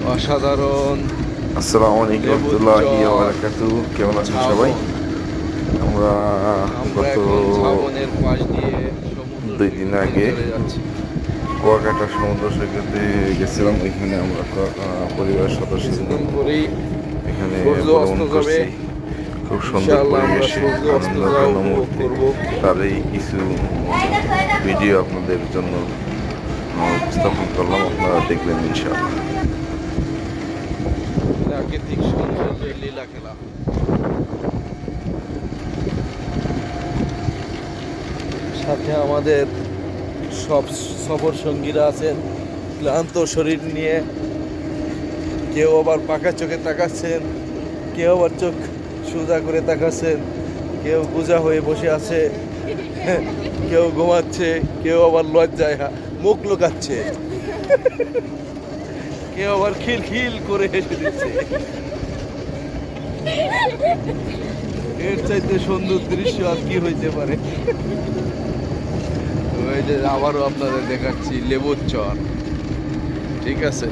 অসাধারণ আসসালামু আলাইকুম রহমতুল্লাহি ওয়া বারাকাতুহু। কেমন আছেন সবাই? আমরা আমরা গত এখন ঝাবনের পাশ দিয়ে সমুদ্র 2 দিন সৈকতে আগে চলে যাচ্ছি। কুয়াকাটা সমুদ্র সৈকতে গেছিলাম। ওইখানে আমরা পরিবারের সদস্যদের কিছুক্ষণ নিয়ে পরেই এখানে সূর্য অস্ত ভ্রমণ যাবে। করছি। খুব সুন্দর ইনশাআল্লাহ আমরা পরিবেশে সূর্য অস্ত যাওয়া আনন্দঘন উপভোগ মুহূর্তে করব। তারই কিছু ভিডিও আপনাদের জন্য উপস্থাপন করলাম। আপনারা দেখবেন ইনশাআল্লাহ। প্রাকৃতিক সৌন্দর্যের লীলা খেলা। সাথে আমাদের সব সফর সঙ্গীরা আছেন ক্লান্ত শরীর নিয়ে। কেউ আবার পাকা চোখে তাকাচ্ছেন, কেউ আবার চোখ সোজা করে তাকাচ্ছেন, কেউ গুজা হয়ে বসে আছে, কেউ ঘুমাচ্ছে, কেউ আবার লজ্জায় মুখ লুকাচ্ছে, কেউ আবার খিলখিল করে হেসে দিচ্ছে। এর চাইতে সুন্দর দৃশ্য আর কি হইতে পারে। ওই যে আবারও আপনাদের দেখাচ্ছি লেবুর চর। ঠিক আছে।